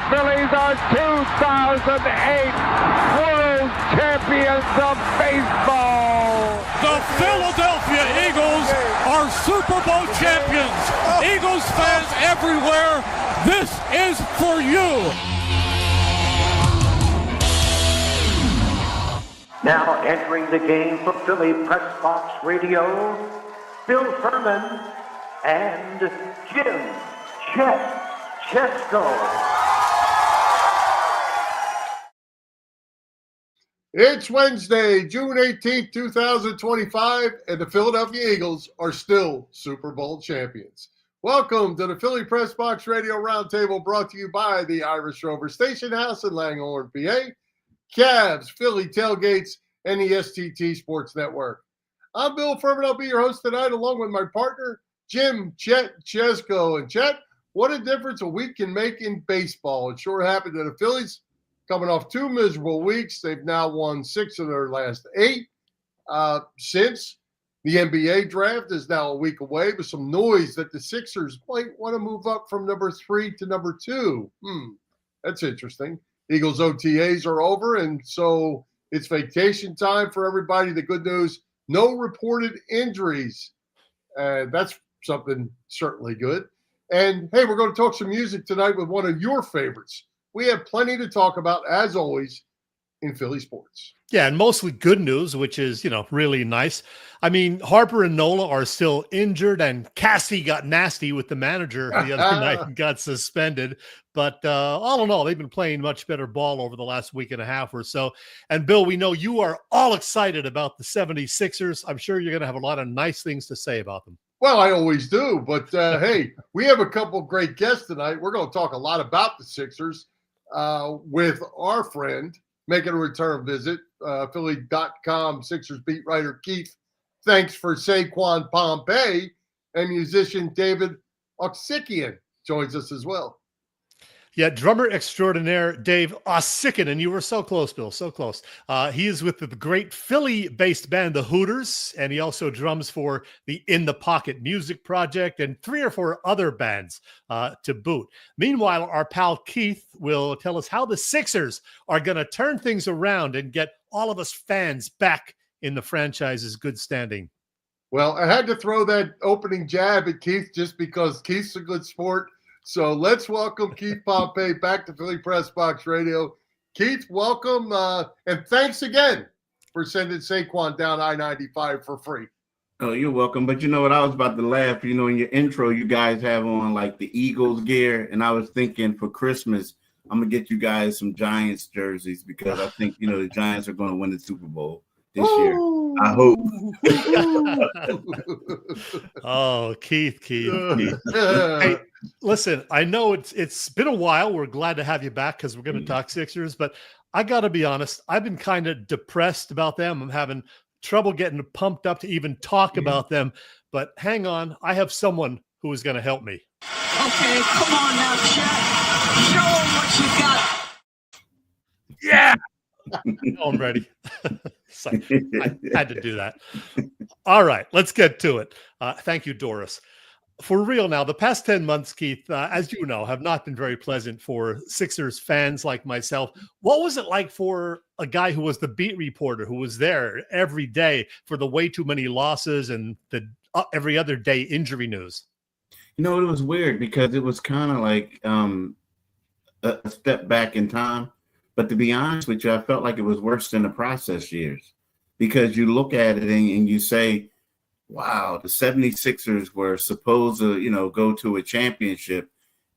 Phillies are 2008 World Champions of Baseball. The Philadelphia Eagles are Super Bowl champions. Eagles fans everywhere, this is for you. Now entering the game for Philly Pressbox Radio, Bill Furman and Jim Chesko. It's Wednesday, June 18th, 2025, and the Philadelphia Eagles are still Super Bowl champions. Welcome to the Philly Pressbox Radio Roundtable, brought to you by the Irish Rover Station House in Langhorne, PA, Cavs, Philly Tailgates, and the STT Sports Network. I'm Bill Furman. I'll be your host tonight, along with my partner, Jim Chesko. And Chet, what a difference a week can make in baseball. It sure happened to the Phillies. Coming off 2 miserable weeks, they've now won 6 of their last 8 since. The NBA draft is now a week away, with some noise that the Sixers might want to move up from number 3 to number 2. That's interesting. Eagles OTAs are over, and so it's vacation time for everybody. The good news, no reported injuries. That's something certainly good. And, hey, we're going to talk some music tonight with one of your favorites. We have plenty to talk about, as always, in Philly sports. Yeah, and mostly good news, which is, really nice. I mean, Harper and Nola are still injured, and Casty got nasty with the manager the other night and got suspended. But all in all, they've been playing much better ball over the last week and a half or so. And, Bill, we know you are all excited about the 76ers. I'm sure you're going to have a lot of nice things to say about them. Well, I always do. But, hey, we have a couple great guests tonight. We're going to talk a lot about the Sixers with our friend making a return visit, Philly.com Sixers beat writer Keith. Thanks for Saquon Pompey, and musician David Uosikkinen joins us as well. Yeah, drummer extraordinaire Dave Uosikkinen. You were so close, Bill, so close. He is with the great Philly-based band, the Hooters, and he also drums for the In the Pocket Music Project and 3 or 4 other bands to boot. Meanwhile, our pal Keith will tell us how the Sixers are going to turn things around and get all of us fans back in the franchise's good standing. Well, I had to throw that opening jab at Keith just because Keith's a good sport. So let's welcome Keith Pompey back to Philly Pressbox Radio. Keith, welcome, and thanks again for sending Saquon down I-95 for free. Oh, you're welcome. But you know what? I was about to laugh. In your intro, you guys have on like the Eagles gear, and I was thinking for Christmas, I'm going to get you guys some Giants jerseys because I think, the Giants are going to win the Super Bowl this year. I hope. Oh, Keith. Hey, listen, I know it's been a while. We're glad to have you back because we're going to talk Sixers, but I got to be honest. I've been kind of depressed about them. I'm having trouble getting pumped up to even talk about them, but hang on. I have someone who is going to help me. Okay, come on now, Chet. Show them what you got. Yeah. I'm ready. I had to do that. All right, let's get to it. Thank you, Doris. For real now, the past 10 months, Keith, as you know, have not been very pleasant for Sixers fans like myself. What was it like for a guy who was the beat reporter, who was there every day for the way too many losses and the every other day injury news? It was weird because it was kind of like a step back in time. But to be honest with you, I felt like it was worse than the process years because you look at it and you say, wow, the 76ers were supposed to, go to a championship.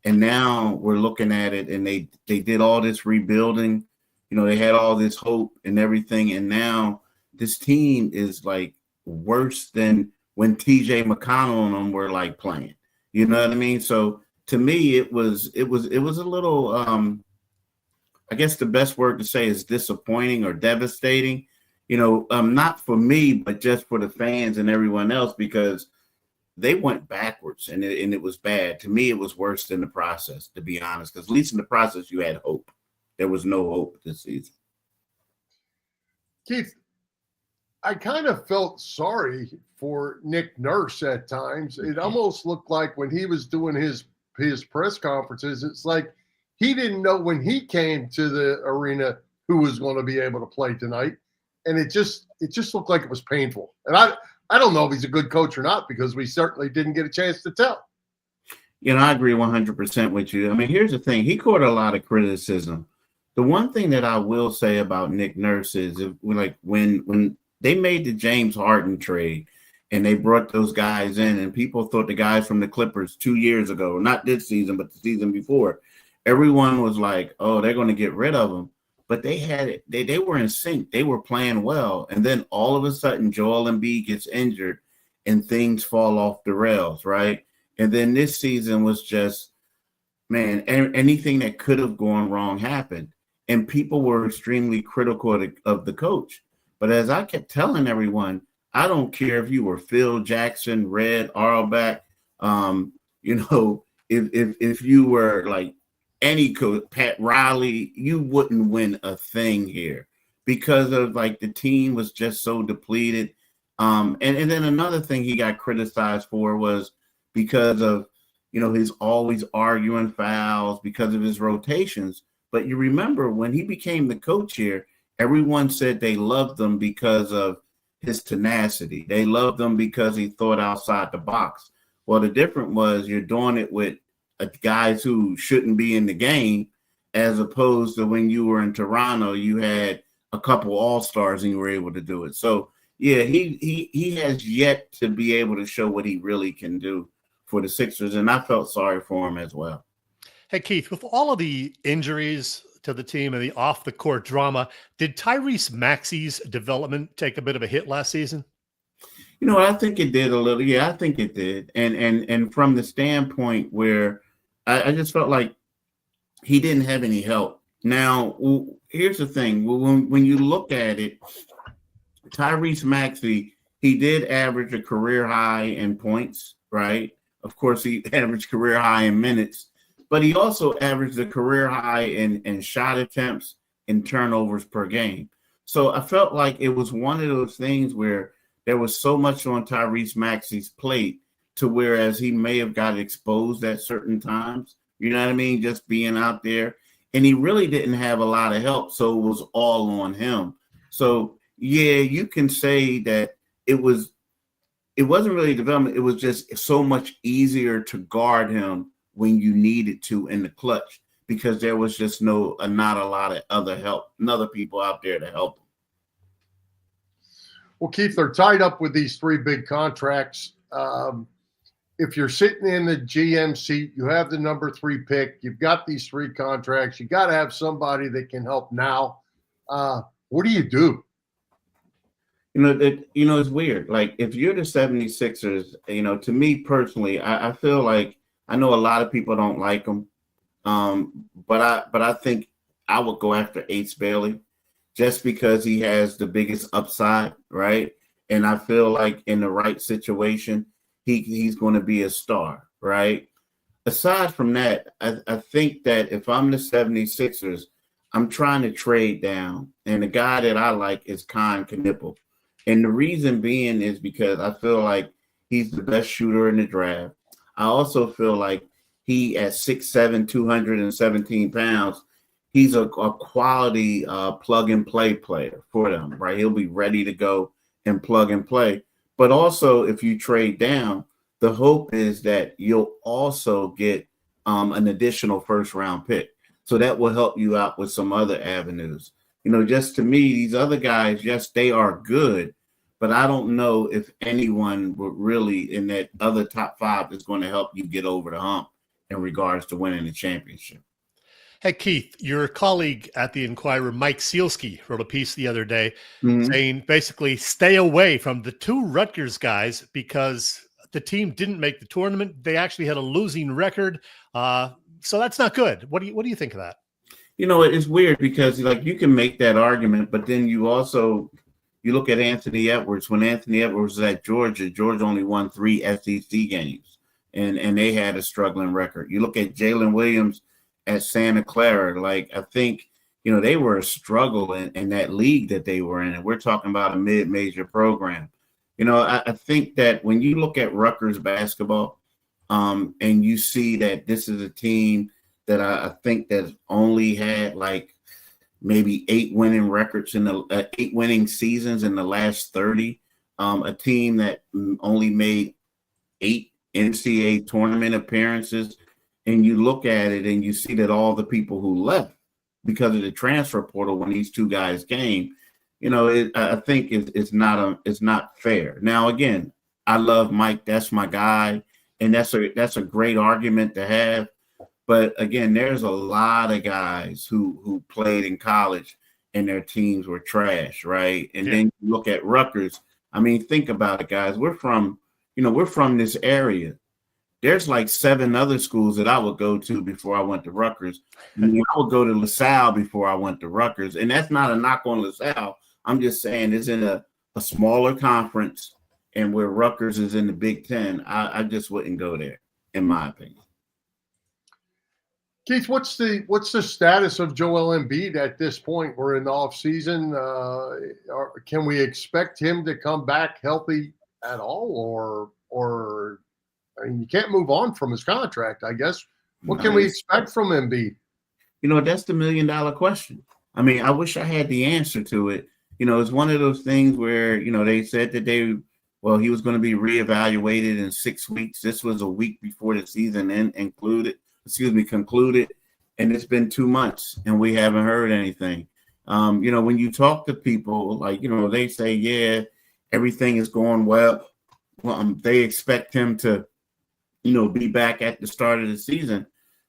And now we're looking at it and they did all this rebuilding. They had all this hope and everything. And now this team is like worse than when TJ McConnell and them were like playing. You know what I mean? So to me, it was a little I guess the best word to say is disappointing or devastating, not for me, but just for the fans and everyone else, because they went backwards and it was bad. To me, it was worse than the process, to be honest, because at least in the process, you had hope. There was no hope this season. Keith, I kind of felt sorry for Nick Nurse at times. It almost looked like when he was doing his press conferences, it's like he didn't know when he came to the arena who was going to be able to play tonight. And it just looked like it was painful. And I don't know if he's a good coach or not, because we certainly didn't get a chance to tell. I agree 100% with you. I mean, here's the thing. He caught a lot of criticism. The one thing that I will say about Nick Nurse is when they made the James Harden trade and they brought those guys in, and people thought the guys from the Clippers 2 years ago, not this season, but the season before, everyone was like, oh, they're going to get rid of them. But they had it. They were in sync. They were playing well. And then all of a sudden, Joel Embiid gets injured and things fall off the rails, right? And then this season was just, man, anything that could have gone wrong happened. And people were extremely critical of the coach. But as I kept telling everyone, I don't care if you were Phil Jackson, Red Auerbach, if you were like any coach, Pat Riley, you wouldn't win a thing here because of like the team was just so depleted. And then another thing he got criticized for was because of, his always arguing fouls, because of his rotations. But you remember when he became the coach here, everyone said they loved him because of his tenacity. They loved him because he thought outside the box. Well, the difference was you're doing it with guys who shouldn't be in the game, as opposed to when you were in Toronto, you had a couple all-stars and you were able to do it. So, yeah, he has yet to be able to show what he really can do for the Sixers, and I felt sorry for him as well. Hey, Keith, with all of the injuries to the team and the off-the-court drama, did Tyrese Maxey's development take a bit of a hit last season? I think it did a little. Yeah, I think it did. And from the standpoint where I just felt like he didn't have any help. Now, here's the thing. When you look at it, Tyrese Maxey, he did average a career high in points, right? Of course, he averaged career high in minutes, but he also averaged a career high in shot attempts and turnovers per game. So I felt like it was one of those things where there was so much on Tyrese Maxey's plate to whereas he may have got exposed at certain times, you know what I mean? Just being out there. And he really didn't have a lot of help, so it was all on him. So, yeah, you can say that it wasn't really development. It was just so much easier to guard him when you needed to in the clutch because there was just not a lot of other people out there to help him. Well, Keith, they're tied up with these three big contracts. If you're sitting in the GM seat, you have the number 3 pick, you've got these 3 contracts, you got to have somebody that can help now. What do you do? It's weird. Like if you're the 76ers, to me personally, I feel like I know a lot of people don't like them. But I think I would go after Ace Bailey just because he has the biggest upside, right? And I feel like in the right situation, he's going to be a star, right? Aside from that, I think that if I'm the 76ers, I'm trying to trade down. And the guy that I like is Con Knipple. And the reason being is because I feel like he's the best shooter in the draft. I also feel like he at 6'7", 217 pounds, he's a quality plug-and-play player for them, right? He'll be ready to go and plug and play. But also, if you trade down, the hope is that you'll also get an additional first-round pick. So that will help you out with some other avenues. Just to me, these other guys, yes, they are good, but I don't know if anyone would really in that other top 5 is going to help you get over the hump in regards to winning the championship. Hey, Keith, your colleague at the Inquirer, Mike Sealski, wrote a piece the other day saying basically stay away from the 2 Rutgers guys because the team didn't make the tournament. They actually had a losing record. So that's not good. What do you think of that? It's weird because you can make that argument, but then you look at Anthony Edwards. When Anthony Edwards was at Georgia only won 3 SEC games, and they had a struggling record. You look at Jalen Williams at Santa Clara, I think, they were a struggle in that league that they were in, and we're talking about a mid-major program. I think that when you look at Rutgers basketball, and you see that this is a team that I think that only had like maybe 8 winning records in the 8 winning seasons in the last 30. A team that only made 8 NCAA tournament appearances. And you look at it and you see that all the people who left because of the transfer portal when these two guys came, I think it's not fair. Now, again, I love Mike. That's my guy. And that's a great argument to have. But again, there's a lot of guys who played in college and their teams were trash, right? And then you look at Rutgers. I mean, think about it, guys. We're from this area. There's like 7 other schools that I would go to before I went to Rutgers. I would go to LaSalle before I went to Rutgers. And that's not a knock on LaSalle. I'm just saying it's in a smaller conference, and where Rutgers is in the Big Ten, I just wouldn't go there, in my opinion. Keith, what's the status of Joel Embiid at this point? We're in the off season. Can we expect him to come back healthy at all, or I mean, you can't move on from his contract, I guess. What can we expect from Embiid? That's the $1 million question. I mean, I wish I had the answer to it. It's one of those things where, they said that he was going to be reevaluated in 6 weeks. This was a week before the season concluded. And it's been 2 months and we haven't heard anything. When you talk to people, like, they say, yeah, everything is going well. They expect him to, be back at the start of the season.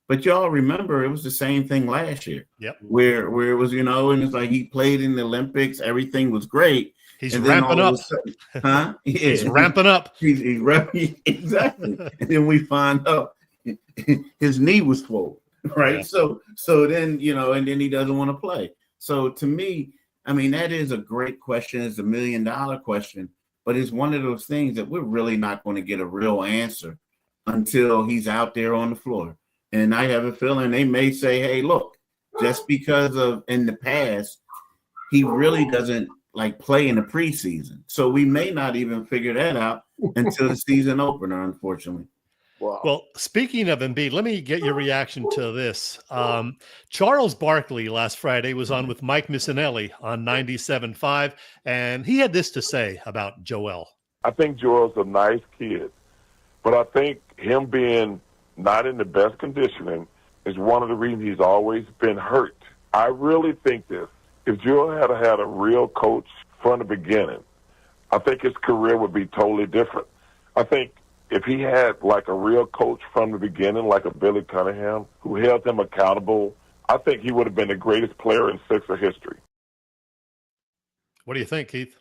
But y'all remember it was the same thing last year. Yep. Where it was, and it's like he played in the Olympics, everything was great. He's ramping up. Sudden, huh? Yeah. He's ramping up. He's ramping, exactly. And then we find out his knee was swollen, right? Yeah. So then, and then he doesn't want to play. So to me, I mean, that is a great question. It's $1 million question, but it's one of those things that we're really not going to get a real answer until he's out there on the floor. And I have a feeling they may say, hey, look, just because of in the past, he really doesn't like play in the preseason. So we may not even figure that out until the season opener, unfortunately. Wow. Well, speaking of Embiid, let me get your reaction to this. Charles Barkley last Friday was on with Mike Missinelli on 97.5, and he had this to say about Joel. I think Joel's a nice kid, but I think him being not in the best conditioning is one of the reasons he's always been hurt. I really think this. If Joel had had a real coach from the beginning, I think his career would be totally different. I think if he had like a real coach from the beginning, like a Billy Cunningham, who held him accountable, I think he would have been the greatest player in Sixer history. What do you think, Keith?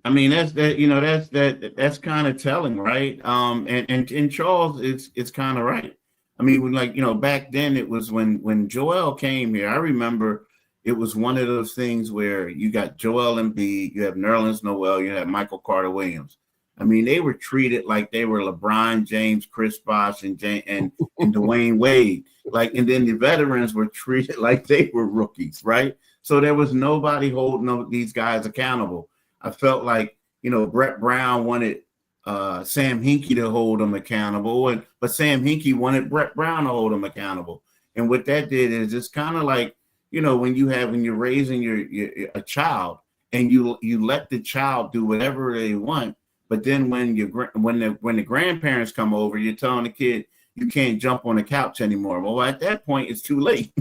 I mean, that's kind of telling, right? And Charles, it's kind of right. I mean, back then it was when Joel came here, I remember it was one of those things where you got Joel Embiid, you have Nerlens Noel, you have Michael Carter Williams. I mean, they were treated like they were LeBron James, Chris Bosh, and Dwayne Wade. And then the veterans were treated like they were rookies, right? So there was nobody holding these guys accountable. I felt like, Brett Brown wanted Sam Hinkie to hold him accountable, but Sam Hinkie wanted Brett Brown to hold him accountable. And what that did is it's kind of like, when you're raising a child and you let the child do whatever they want, but then when the grandparents come over, you're telling the kid you can't jump on the couch anymore. Well, at that point, it's too late.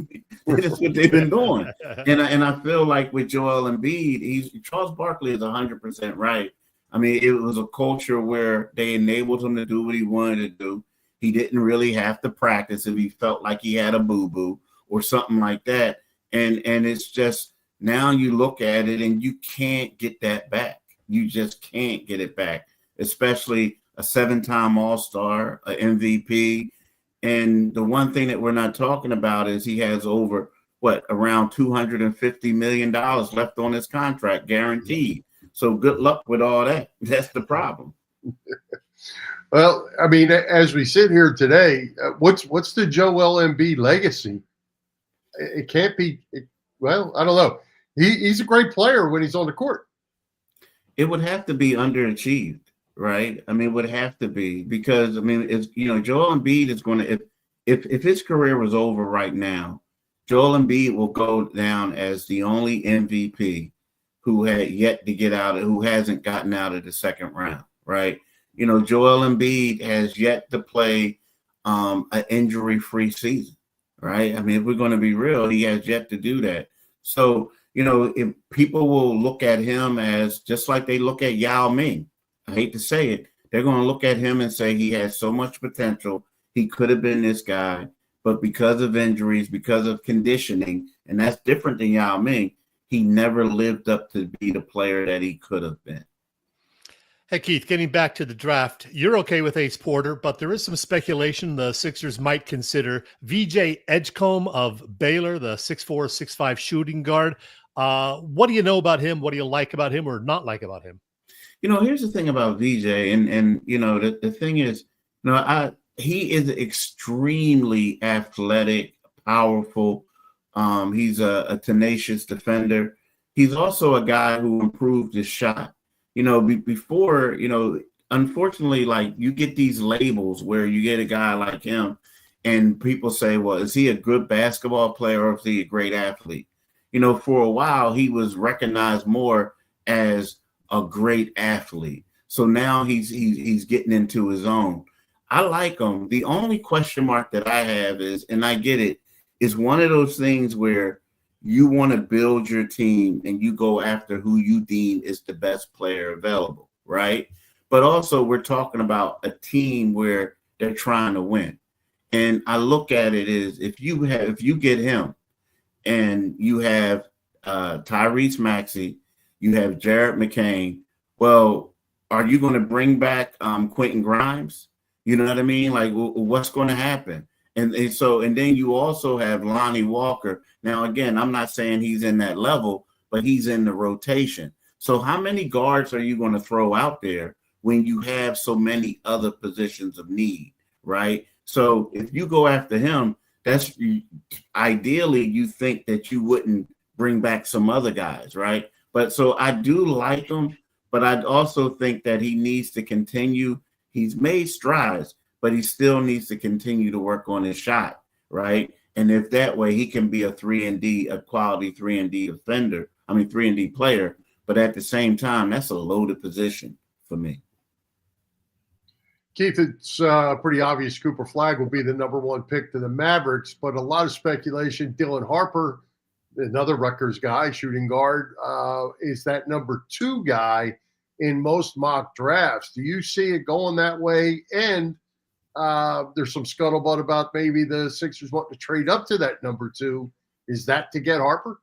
That's what they've been doing. And I feel like with Joel Embiid, Charles Barkley is 100% right. I mean, it was a culture where they enabled him to do what he wanted to do. He didn't really have to practice if he felt like he had a boo-boo or something like that. And it's just now you look at it and you can't get that back. You just can't get it back, especially a 7-time All-Star, an MVP. And the one thing that we're not talking about is he has over, around $250 million left on his contract, guaranteed. So good luck with all that. That's the problem. Well, I mean, as we sit here today, what's the Joel Embiid legacy? It can't be. I don't know. He's a great player when he's on the court. It would have to be underachieved, right? I mean, it would have to be because, it's Joel Embiid is going to if his career was over right now, Joel Embiid will go down as the only MVP who hasn't gotten out of the second round, right? You know, Joel Embiid has yet to play an injury-free season, right? I mean, if we're going to be real, he has yet to do that. So, you know, if people will look at him as just like they look at Yao Ming, I hate to say it, they're going to look at him and say he has so much potential. He could have been this guy, but because of injuries, because of conditioning, and that's different than Yao Ming, he never lived up to be the player that he could have been. Hey, Keith, getting back to the draft, you're okay with Ace Porter, but there is some speculation the Sixers might consider VJ Edgecombe of Baylor, the 6'4", 6'5" shooting guard. What do you know about him? What do you like about him or not like about him? You know, here's the thing about VJ, and you know, the thing is, you know, he is extremely athletic, powerful. He's a tenacious defender. He's also a guy who improved his shot. You know, before, you know, unfortunately, like you get these labels where you get a guy like him and people say, well, is he a good basketball player or is he a great athlete? You know, for a while, he was recognized more as a great athlete. So now he's getting into his own. I like him. The only question mark that I have is, and I get it, is one of those things where you want to build your team and you go after who you deem is the best player available, right? But also we're talking about a team where they're trying to win. And I look at it as if you get him and you have Tyrese Maxey, you have Jared McCain, well, are you going to bring back Quentin Grimes? You know what I mean? Like, what's going to happen? And then you also have Lonnie Walker. Now, again, I'm not saying he's in that level, but he's in the rotation. So how many guards are you going to throw out there when you have so many other positions of need, right? So if you go after him, that's ideally you think that you wouldn't bring back some other guys, right? But so I do like him, but I also think that he needs to continue. He's made strides, but he still needs to continue to work on his shot, right? And if that way he can be a quality 3-and-D defender, 3-and-D player, but at the same time, that's a loaded position for me. Keith, it's pretty obvious Cooper Flagg will be the number one pick to the Mavericks, but a lot of speculation, Dylan Harper, another Rutgers guy, shooting guard, is that number 2 guy in most mock drafts. Do you see it going that way? And there's some scuttlebutt about maybe the Sixers wanting to trade up to that number 2. Is that to get Harper?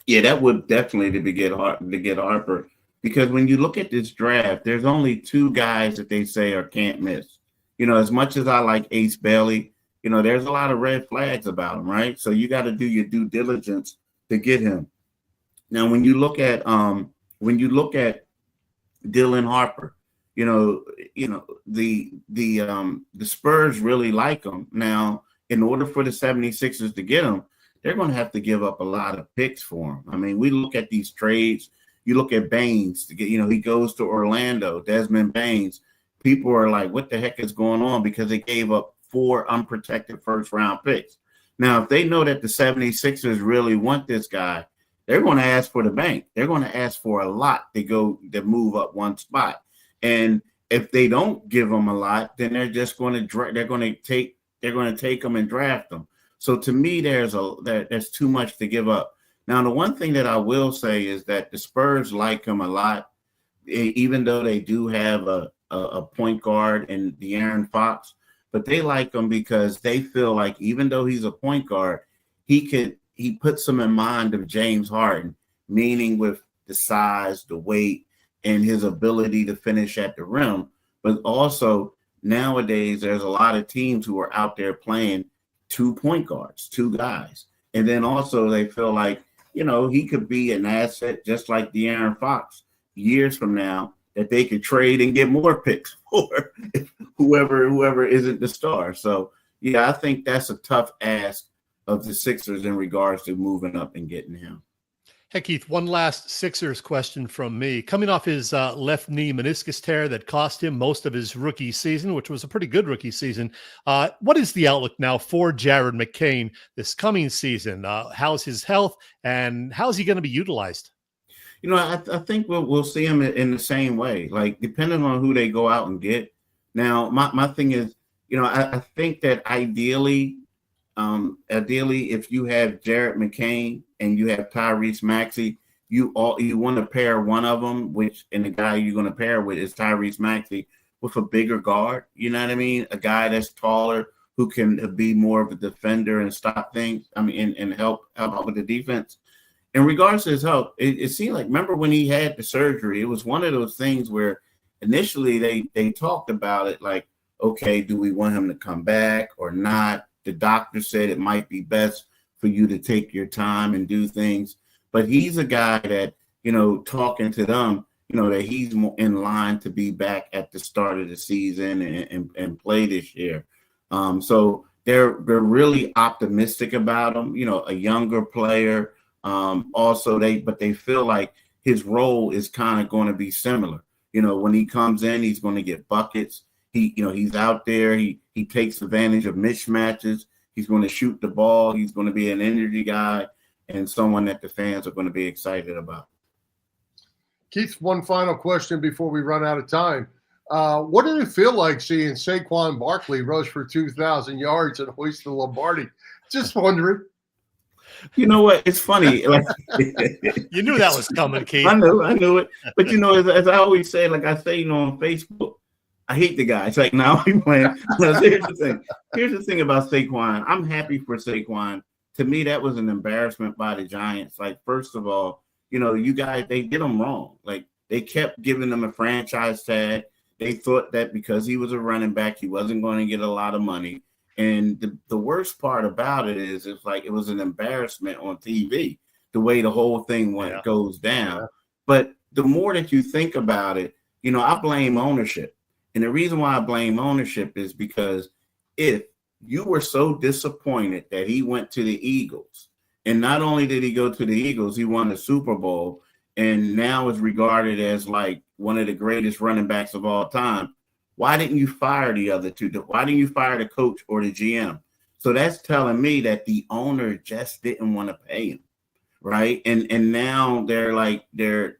Yeah, that would definitely to get Harper, because when you look at this draft, there's only 2 guys that they say are can't miss. You know, as much as I like Ace Bailey, you know, there's a lot of red flags about him, right? So you got to do your due diligence to get him. Now, when you look at Dylan Harper, you know, the Spurs really like him. Now, in order for the 76ers to get him, they're going to have to give up a lot of picks for him. I mean, we look at these trades. You look at Baines to get, you know, he goes to Orlando, Desmond Baines. People are like, what the heck is going on? Because they gave up 4 unprotected first-round picks. Now, if they know that the 76ers really want this guy, they're going to ask for the bank. They're going to ask for a lot to move up one spot. And if they don't give them a lot, then they're just going to take them and draft them. So to me, there's too much to give up. Now, the one thing that I will say is that the Spurs like him a lot, even though they do have a point guard in De'Aaron Fox, but they like him because they feel like even though he's a point guard, he puts them in mind of James Harden, meaning with the size, the weight, and his ability to finish at the rim. But also nowadays, there's a lot of teams who are out there playing 2 point guards, 2 guys. And then also they feel like, you know, he could be an asset just like De'Aaron Fox years from now that they could trade and get more picks for whoever isn't the star. So, yeah, I think that's a tough ask of the Sixers in regards to moving up and getting him. Hey, Keith, one last Sixers question from me. Coming off his left knee meniscus tear that cost him most of his rookie season, which was a pretty good rookie season, what is the outlook now for Jared McCain this coming season? How's his health, and how's he going to be utilized? I think we'll see him in the same way, like depending on who they go out and get. Now, my thing is, I think that ideally, if you have Jared McCain and you have Tyrese Maxey, you want to pair one of them, and the guy you're going to pair with is Tyrese Maxey with a bigger guard. You know what I mean? A guy that's taller who can be more of a defender and stop things. And help out with the defense. In regards to his health, it seemed like, remember when he had the surgery, it was one of those things where initially they talked about it like, okay, do we want him to come back or not? The doctor said it might be best for you to take your time and do things. But he's a guy that, talking to them, that he's more in line to be back at the start of the season and play this year. So they're really optimistic about him, a younger player. But they feel like his role is kind of going to be similar. When he comes in, he's going to get buckets. He's out there. He takes advantage of mismatches. He's going to shoot the ball. He's going to be an energy guy and someone that the fans are going to be excited about. Keith, one final question before we run out of time. What did it feel like seeing Saquon Barkley rush for 2,000 yards and hoist the Lombardi? Just wondering. You know what? It's funny. Like, you knew that was coming, Keith. I knew it. But as I always say, like I say, on Facebook, I hate the guy. It's like, now he's playing. Here's the thing. Here's the thing about Saquon. I'm happy for Saquon. To me, that was an embarrassment by the Giants. Like, first of all, you guys, they did him wrong. Like, they kept giving him a franchise tag. They thought that because he was a running back, he wasn't going to get a lot of money. And the worst part about it is it's like it was an embarrassment on TV, the way the whole thing goes down. Yeah. But the more that you think about it, I blame ownership. And the reason why I blame ownership is because if you were so disappointed that he went to the Eagles, and not only did he go to the Eagles, he won the Super Bowl and now is regarded as like one of the greatest running backs of all time. Why didn't you fire the other two? Why didn't you fire the coach or the GM? So that's telling me that the owner just didn't want to pay him, right? And now they're like they're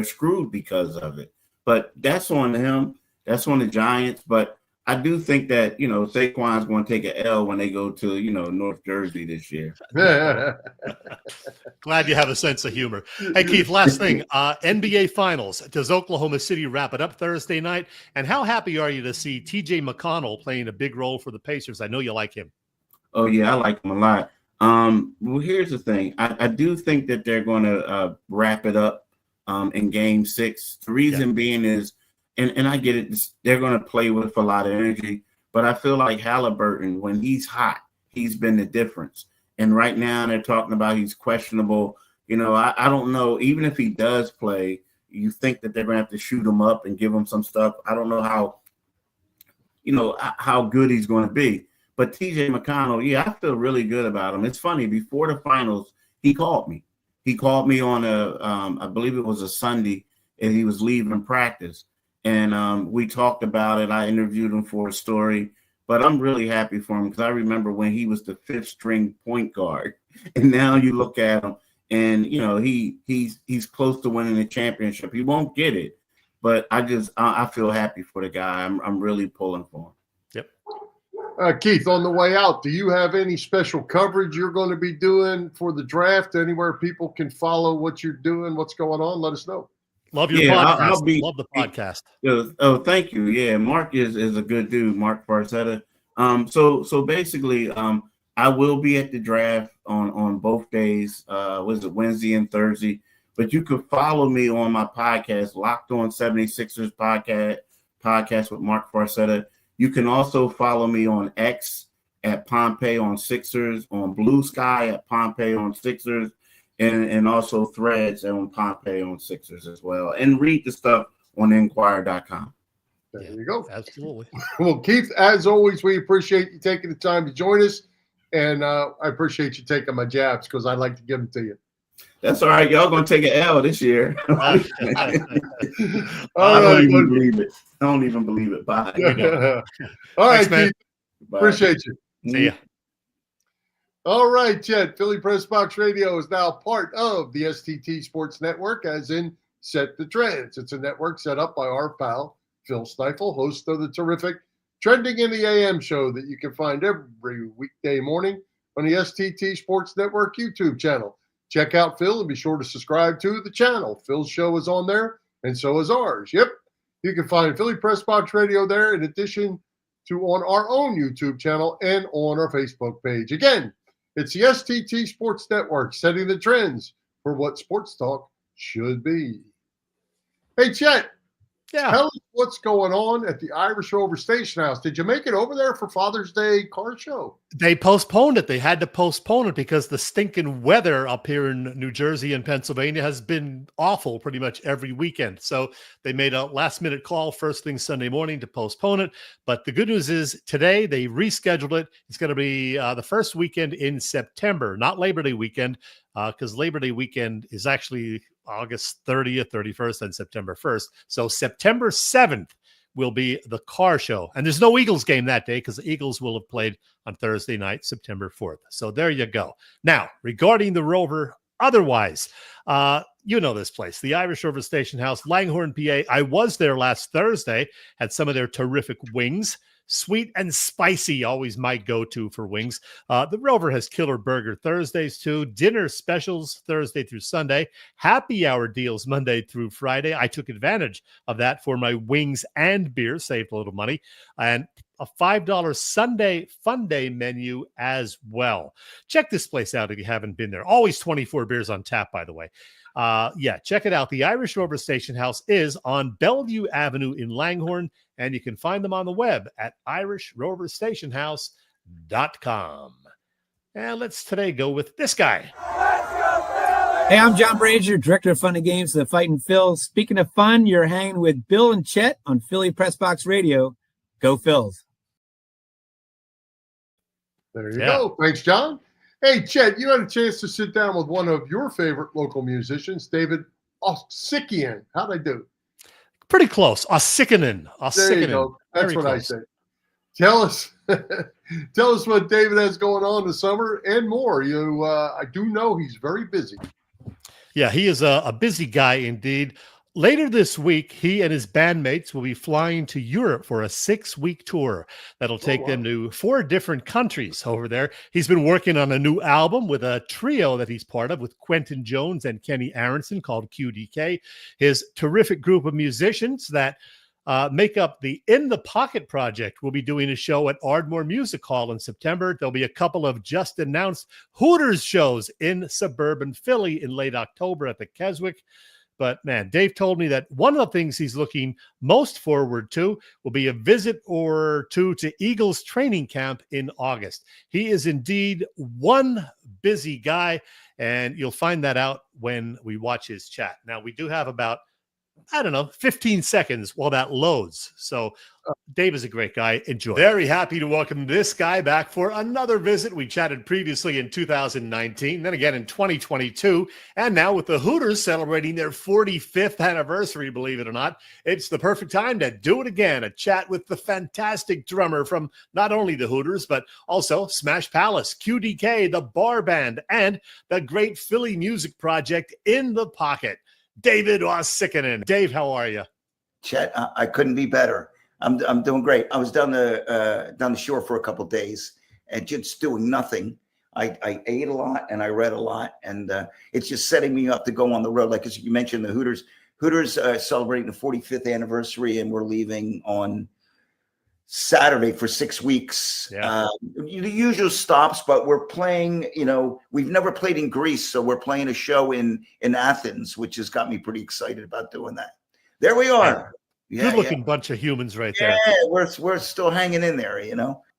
screwed because of it. But that's on him. That's on the Giants. But I do think that Saquon's going to take an L when they go to North Jersey this year. Glad you have a sense of humor. Hey, Keith, last thing. NBA Finals. Does Oklahoma City wrap it up Thursday night? And how happy are you to see T.J. McConnell playing a big role for the Pacers? I know you like him. Oh, yeah, I like him a lot. Well, here's the thing. I do think that they're going to wrap it up in Game 6. The reason being is, and I get it, they're going to play with a lot of energy, but I feel like Halliburton, when he's hot, he's been the difference. And right now they're talking about he's questionable. I don't know. Even if he does play, you think that they're going to have to shoot him up and give him some stuff. I don't know how good he's going to be. But T.J. McConnell, I feel really good about him. It's funny, before the finals, he called me. He called me on I believe it was a Sunday, and he was leaving practice. And we talked about it. I interviewed him for a story, but I'm really happy for him because I remember when he was the 5th string point guard, and now you look at him and he's close to winning the championship. He won't get it, but I feel happy for the guy. I'm really pulling for him. Yep. Keith, on the way out, do you have any special coverage you're going to be doing for the draft? Anywhere people can follow what you're doing, what's going on? Let us know. Love your podcast. Love the podcast. Oh, thank you. Yeah, Mark is a good dude, Mark Farcetta. So basically, I will be at the draft on both days. Was it Wednesday and Thursday? But you could follow me on my podcast, Locked On 76ers podcast with Mark Farcetta. You can also follow me on X at Pompey on Sixers, on Blue Sky at Pompey on Sixers, and also Threads on Pompey on Sixers as well. And read the stuff on Inquirer.com. There you go. Absolutely. Well, Keith, as always, we appreciate you taking the time to join us. And I appreciate you taking my jabs because I like to give them to you. That's all right. Y'all gonna take an L this year. All I right, don't even believe it. Bye. All right, Thanks, man. Keith. Appreciate you. See ya. All right, Chet. Philly Press Box Radio is now part of the STT Sports Network, as in Set the Trends. It's a network set up by our pal, Phil Stifel, host of the terrific Trending in the AM show that you can find every weekday morning on the STT Sports Network YouTube channel. Check out Phil and be sure to subscribe to the channel. Phil's show is on there, and so is ours. Yep. You can find Philly Press Box Radio there, in addition to on our own YouTube channel and on our Facebook page. Again, it's the STT Sports Network, setting the trends for what sports talk should be. Hey, Chet. Yeah. Tell us what's going on at the Irish Rover Station House. Did you make it over there for Father's Day car show? They postponed it. They had to postpone it because the stinking weather up here in New Jersey and Pennsylvania has been awful pretty much every weekend. So they made a last-minute call first thing Sunday morning to postpone it. But the good news is today they rescheduled it. It's going to be the first weekend in September, not Labor Day weekend, because Labor Day weekend is actually August 30th, 31st, and September 1st. So September 7th will be the car show. And there's no Eagles game that day because the Eagles will have played on Thursday night, September 4th. So there you go. Now, regarding the Rover, otherwise, you know this place, the Irish Rover Station House, Langhorne, PA. I was there last Thursday, had some of their terrific wings. Sweet and spicy, always my go-to for wings. The Rover has killer burger Thursdays too. Dinner specials Thursday through Sunday. Happy hour deals Monday through Friday. I took advantage of that for my wings and beer, saved a little money. And a $5 Sunday Fun Day menu as well. Check this place out if you haven't been there. Always 24 beers on tap, by the way. Yeah, check it out. The Irish Rover Station House is on Bellevue Avenue in Langhorne, and you can find them on the web at IrishRoverStationHouse.com. And let's today go with this guy. Hey, I'm John Brazier, Director of Fun and Games of the Fighting Phils. Speaking of fun, you're hanging with Bill and Chet on Philly Pressbox Radio. Go Phils. There you go. Thanks, John. Hey, Chet, you had a chance to sit down with one of your favorite local musicians, David Uosikkinen. How'd I do? Pretty close. Uosikkinen. There you go. That's what I said. Tell us what David has going on this summer and more. I do know he's very busy. Yeah, he is a busy guy indeed. Later this week, he and his bandmates will be flying to Europe for a 6-week tour that'll take them to 4 different countries over there. He's been working on a new album with a trio that he's part of with Quentin Jones and Kenny Aronson called QDK. His terrific group of musicians that make up the In the Pocket Project will be doing a show at Ardmore Music Hall in September. There'll be a couple of just announced Hooters shows in suburban Philly in late October at the Keswick. But, man, Dave told me that one of the things he's looking most forward to will be a visit or two to Eagles training camp in August. He is indeed one busy guy, and you'll find that out when we watch his chat. Now, we do have about, 15 seconds while that loads. So Dave is a great guy. Enjoy. Very happy to welcome this guy back for another visit. We chatted previously in 2019, then again in 2022, and now with the Hooters celebrating their 45th anniversary, believe it or not, it's the perfect time to do it again. A chat with the fantastic drummer from not only the Hooters, but also Smash Palace, QDK, the Bar Band, and the great Philly music project In the Pocket. David Uosikkinen. Dave, how are you? Chet, I couldn't be better. I'm doing great. I was down the shore for a couple of days and just doing nothing. I ate a lot and I read a lot, and it's just setting me up to go on the road. Like as you mentioned, the Hooters celebrating the 45th anniversary, and we're leaving on Saturday for 6 weeks. Yeah. The usual stops, but we're playing, we've never played in Greece. So we're playing a show in Athens, which has got me pretty excited about doing that. There we are. Good looking bunch of humans right there. Yeah, we're still hanging in there,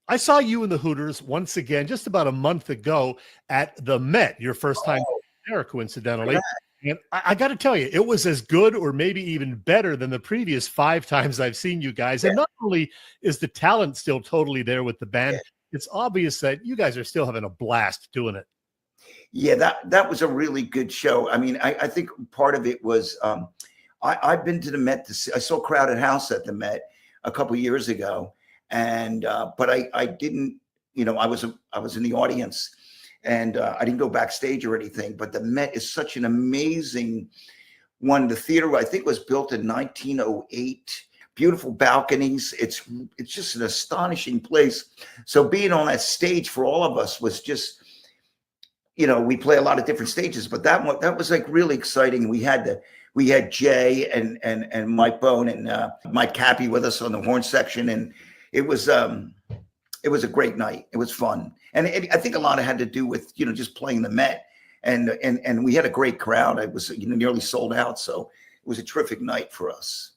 I saw you in the Hooters once again, just about a month ago at the Met, your first time there, coincidentally. Yeah. And I got to tell you, it was as good or maybe even better than the previous 5 times I've seen you guys. And not only is the talent still totally there with the band, it's obvious that you guys are still having a blast doing it. Yeah, that was a really good show. I mean, I think part of it was I've been to the Met to see, I saw Crowded House at the Met a couple of years ago, and but I didn't, I was in the audience, and I didn't go backstage or anything. But the Met is such an amazing one. The theater, I think, was built in 1908. Beautiful balconies. It's just an astonishing place. So being on that stage for all of us was just, we play a lot of different stages, but that was like really exciting. We had Jay and Mike Bone and Mike Cappy with us on the horn section, and it was a great night. It was fun, and I think a lot of had to do with just playing the Met, and we had a great crowd. It was nearly sold out, so it was a terrific night for us.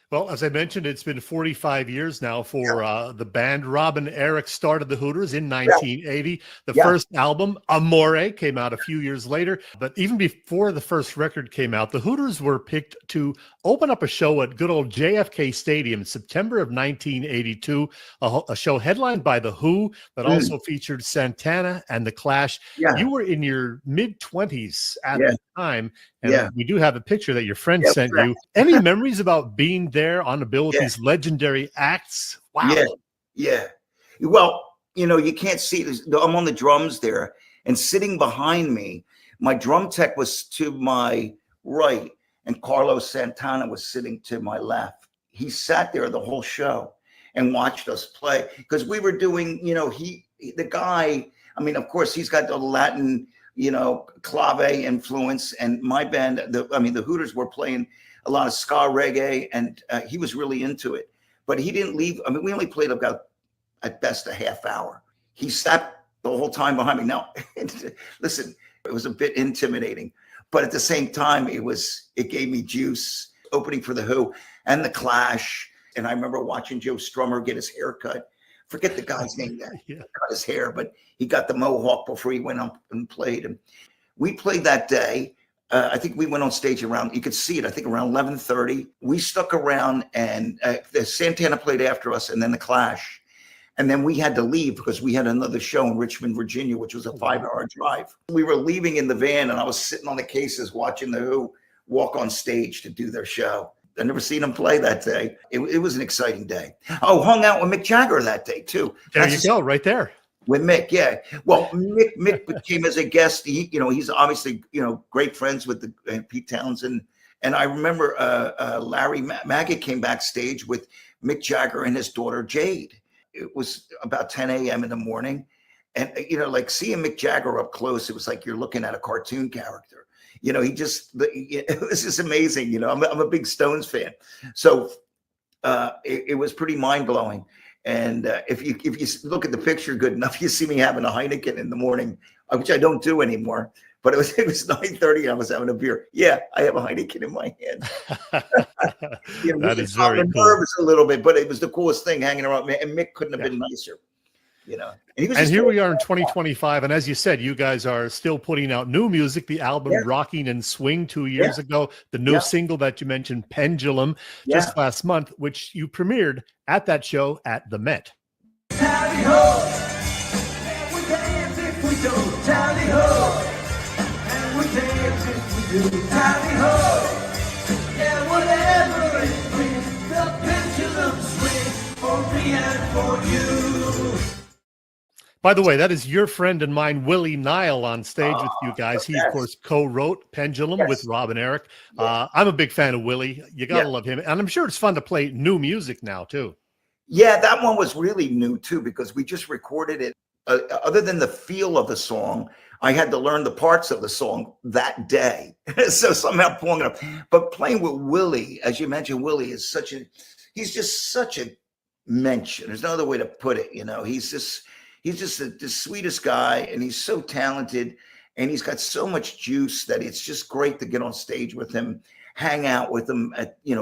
Well, as I mentioned, it's been 45 years now for the band. Robin Eric started the Hooters in 1980. The first album, Amore, came out a few years later. But even before the first record came out, the Hooters were picked to open up a show at good old JFK Stadium in September of 1982, a show headlined by The Who, but also featured Santana and The Clash. Yeah. You were in your mid-20s at the time. And we do have a picture that your friend sent you. Any memories about being there on the bill with these legendary acts? Wow. Yeah. Well, you can't see this. I'm on the drums there, and sitting behind me, my drum tech was to my right, and Carlos Santana was sitting to my left. He sat there the whole show and watched us play because we were doing, the guy, I mean, of course, he's got the Latin clave influence, and my band, the Hooters were playing a lot of ska reggae, and he was really into it. But he didn't leave. I mean, we only played about at best a half hour. He sat the whole time behind me. Now, listen, it was a bit intimidating, but at the same time, it gave me juice. Opening for the Who and the Clash, and I remember watching Joe Strummer get his hair cut. Forget the guy's name that cut his hair, but he got the mohawk before he went up and played. And we played that day. I think we went on stage around, you could see it, I think around 11:30. We stuck around, and the Santana played after us, and then the Clash. And then we had to leave because we had another show in Richmond, Virginia, which was a 5-hour drive. We were leaving in the van, and I was sitting on the cases watching the Who walk on stage to do their show. I never seen him play that day. It was an exciting day. Oh, hung out with Mick Jagger that day too. There you go, right there. With Mick, yeah. Well, Mick came as a guest. He's obviously great friends with Pete Townsend. And I remember Larry Maggot came backstage with Mick Jagger and his daughter Jade. It was about 10 a.m. in the morning, and like seeing Mick Jagger up close, it was like you're looking at a cartoon character. It was just amazing. I'm a big Stones fan, so it was pretty mind blowing. And if you look at the picture good enough, you see me having a Heineken in the morning, which I don't do anymore. But it was 9:30, and I was having a beer. Yeah, I have a Heineken in my hand. That is very cool. Nervous a little bit, but it was the coolest thing hanging around. And Mick couldn't have been nicer. And here we are in 2025, and as you said, you guys are still putting out new music. The album Rocking and Swing 2 years ago, the new single that you mentioned, Pendulum, just last month, which you premiered at that show at the Met. Tally ho, and we dance if we don't tally ho, and we dance if we do tally ho, yeah, whatever it brings, the pendulum swings for me and for you. By the way, that is your friend and mine, Willie Nile, on stage with you guys. He, of course, co-wrote Pendulum with Robin Eric. I'm a big fan of Willie. You got to love him. And I'm sure it's fun to play new music now, too. Yeah, that one was really new, too, because we just recorded it. Other than the feel of the song, I had to learn the parts of the song that day. So somehow pulling it up. But playing with Willie, as you mentioned, Willie is he's just such a mensch. There's no other way to put it. He's just the sweetest guy, and he's so talented, and he's got so much juice that it's just great to get on stage with him, hang out with him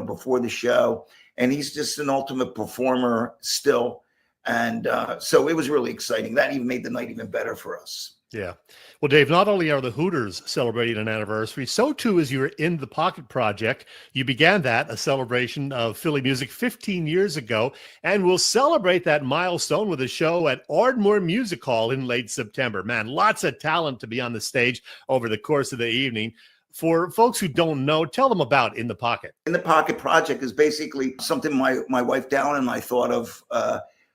before the show. And he's just an ultimate performer still. And so it was really exciting. That even made the night even better for us. Yeah. Well, Dave, not only are the Hooters celebrating an anniversary, so too is your In the Pocket project. You began that, a celebration of Philly music 15 years ago, and we'll celebrate that milestone with a show at Ardmore Music Hall in late September. Man, lots of talent to be on the stage over the course of the evening. For folks who don't know, tell them about In the Pocket. In the Pocket project is basically something my wife Dallin and I thought of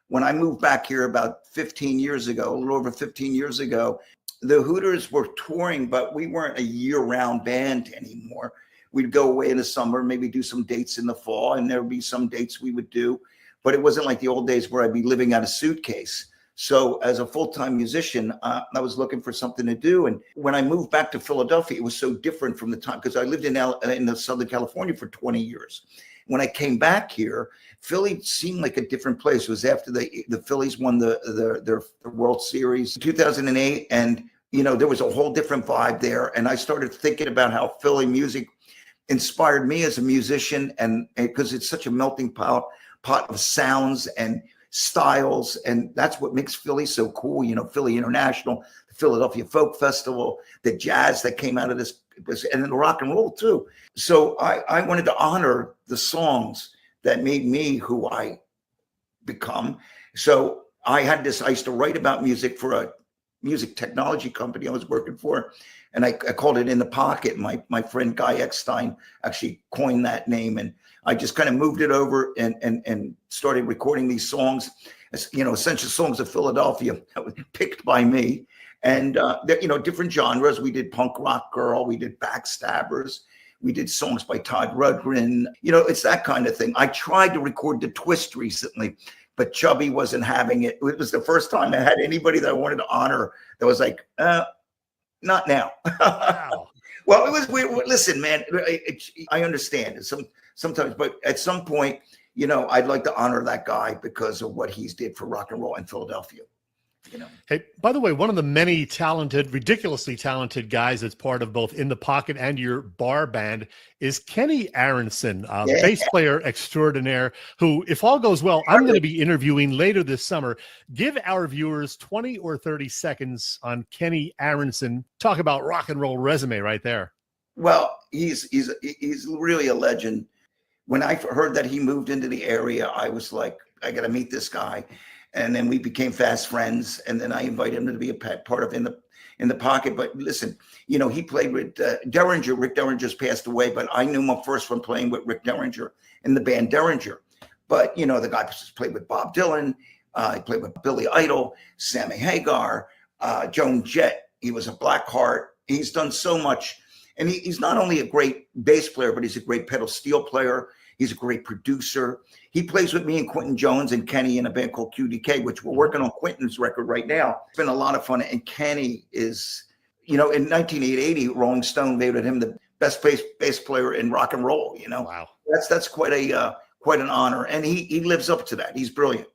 when I moved back here about 15 years ago, a little over 15 years ago. The Hooters were touring, but we weren't a year-round band anymore. We'd go away in the summer, maybe do some dates in the fall, and there would be some dates we would do. But it wasn't like the old days where I'd be living out a suitcase. So as a full-time musician, I was looking for something to do. And when I moved back to Philadelphia, it was so different from the time, because I lived in Southern California for 20 years. When I came back here, Philly seemed like a different place. It was after the Phillies won their World Series in 2008. And, there was a whole different vibe there. And I started thinking about how Philly music inspired me as a musician. And because it's such a melting pot of sounds and styles. And that's what makes Philly so cool. Philly International, the Philadelphia Folk Festival, the jazz that came out of this, and then the rock and roll too. So I wanted to honor the songs that made me who I become. So I used to write about music for a music technology company I was working for. And I called it In the Pocket. My friend Guy Eckstein actually coined that name. And I just kind of moved it over and started recording these songs, essential songs of Philadelphia picked by me. And, different genres. We did punk rock girl. We did backstabbers. We did songs by Todd Rundgren. It's that kind of thing. I tried to record the Twist recently, but Chubby wasn't having it. It was the first time I had anybody that I wanted to honor that was like, not now. Wow. Well, it was weird. Listen, man, I understand it sometimes, but at some point, I'd like to honor that guy because of what he's did for rock and roll in Philadelphia. Hey, by the way, one of the many talented, ridiculously talented guys that's part of both In the Pocket and your bar band is Kenny Aronson, bass player extraordinaire, who, if all goes well, I'm going to be interviewing later this summer. Give our viewers 20 or 30 seconds on Kenny Aronson. Talk about rock and roll resume right there. Well, he's really a legend. When I heard that he moved into the area, I was like, I got to meet this guy. And then we became fast friends. And then I invited him to be a part of In the Pocket. But listen, he played with Derringer. Rick Derringer's passed away, but I knew him first from playing with Rick Derringer in the band Derringer. But, the guy played with Bob Dylan. He played with Billy Idol, Sammy Hagar, Joan Jett. He was a Blackheart. He's done so much. And he's not only a great bass player, but he's a great pedal steel player. He's a great producer. He plays with me and Quentin Jones and Kenny in a band called QDK, which we're working on Quentin's record right now. It's been a lot of fun. And Kenny is, in 1980, Rolling Stone voted him the best bass player in rock and roll. Wow, that's quite an honor, and he lives up to that. He's brilliant.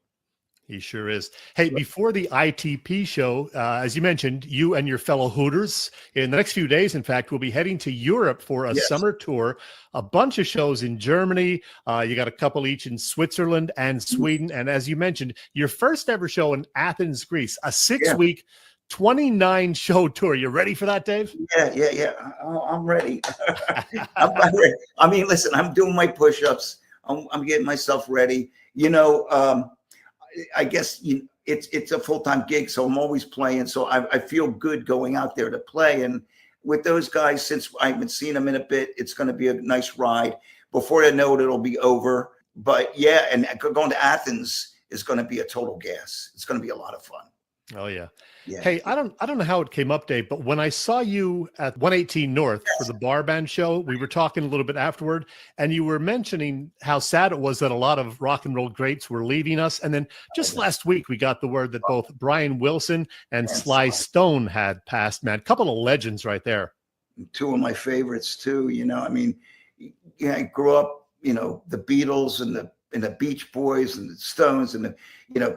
He sure is. Hey, before the ITP show, as you mentioned, you and your fellow Hooters in the next few days, in fact, will be heading to Europe for a summer tour, a bunch of shows in Germany. You got a couple each in Switzerland and Sweden. And as you mentioned, your first ever show in Athens, Greece, a 6-week, 29-show tour. You ready for that, Dave? Yeah. I'm ready. I'm ready. I mean, listen, I'm doing my push-ups. I'm getting myself ready. I guess it's a full-time gig, so I'm always playing. So I feel good going out there to play. And with those guys, since I haven't seen them in a bit, it's going to be a nice ride. Before I know it, it'll be over. But yeah, and going to Athens is going to be a total gas. It's going to be a lot of fun. Oh yeah. Hey, I don't know how it came up, Dave, but when I saw you at 118 North for the bar band show, we were talking a little bit afterward, and you were mentioning how sad it was that a lot of rock and roll greats were leaving us. And then just last week, we got the word that both Brian Wilson and Sly Stone had passed, man. A couple of legends right there. Two of my favorites too. I grew up, the Beatles and the Beach Boys and the Stones and the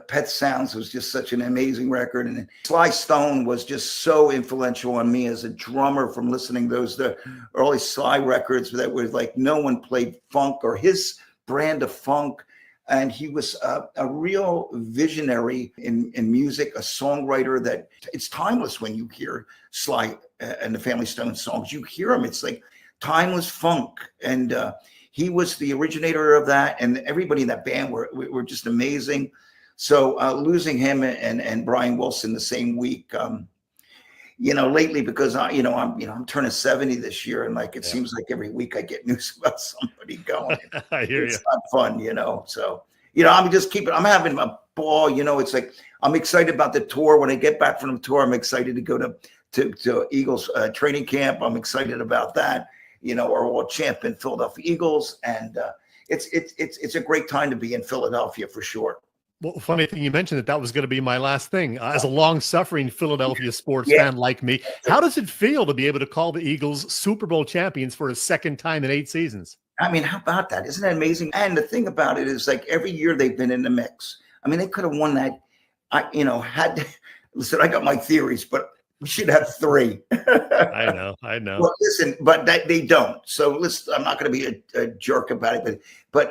Pet Sounds was just such an amazing record. And Sly Stone was just so influential on me as a drummer from listening to the early Sly records that was like no one played funk or his brand of funk And he was a real visionary in music, a songwriter that it's timeless when you hear Sly and the Family Stone songs. You hear them, it's like timeless funk. And he was the originator of that. And everybody in that band were just amazing. So losing him and Brian Wilson the same week, lately, because I'm turning 70 this year, and like it seems like every week I get news about somebody going. I hear it's not fun, So I'm having a ball. It's like I'm excited about the tour. When I get back from the tour, I'm excited to go to Eagles training camp. I'm excited about that. Our world champion Philadelphia Eagles, and it's a great time to be in Philadelphia for sure. Well, funny thing you mentioned that was going to be my last thing. As a long-suffering Philadelphia sports fan like me, how does it feel to be able to call the Eagles Super Bowl champions for a second time in 8 seasons? I mean, how about that? Isn't that amazing? And the thing about it is, like, every year they've been in the mix. I mean, they could have won that. Listen, I got my theories, but we should have 3. I know. Well, listen, but they don't. So listen, I'm not going to be a jerk about it, but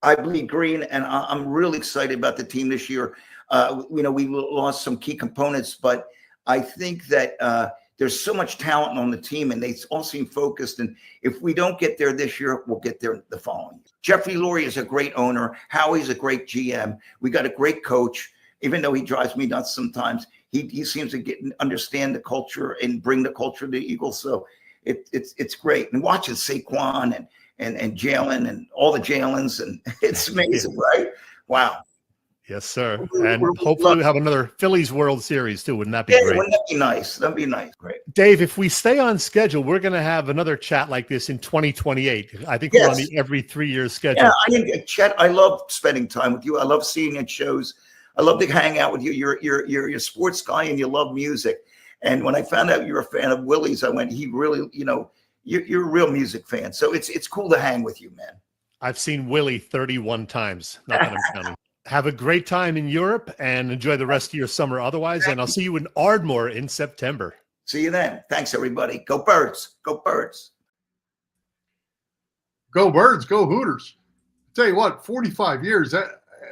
I bleed green, and I'm really excited about the team this year. We lost some key components, but I think that there's so much talent on the team, and they all seem focused. And if we don't get there this year, we'll get there the following year. Jeffrey Lurie is a great owner. Howie's a great GM. We got a great coach, even though he drives me nuts sometimes. He seems to understand the culture and bring the culture to the Eagles. So it's great. And watching Saquon and Jalen and all the Jalens, and it's amazing, right? Wow. Yes, sir. And hopefully we have another Phillies World Series too. Wouldn't that be great? Wouldn't that be nice? That'd be nice. Great. Dave, if we stay on schedule, we're going to have another chat like this in 2028. I think we're on the every 3-year schedule. Yeah, Chet, I love spending time with you. I love seeing at shows. I love to hang out with you. You're a sports guy and you love music. And when I found out you're a fan of Willie's, I went, he really, you're a real music fan. So it's cool to hang with you, man. I've seen Willie 31 times. Not that I'm counting. Have a great time in Europe and enjoy the rest of your summer otherwise. And I'll see you in Ardmore in September. See you then. Thanks, everybody. Go Birds. Go Birds. Go Birds. Go Hooters. Tell you what, 45 years.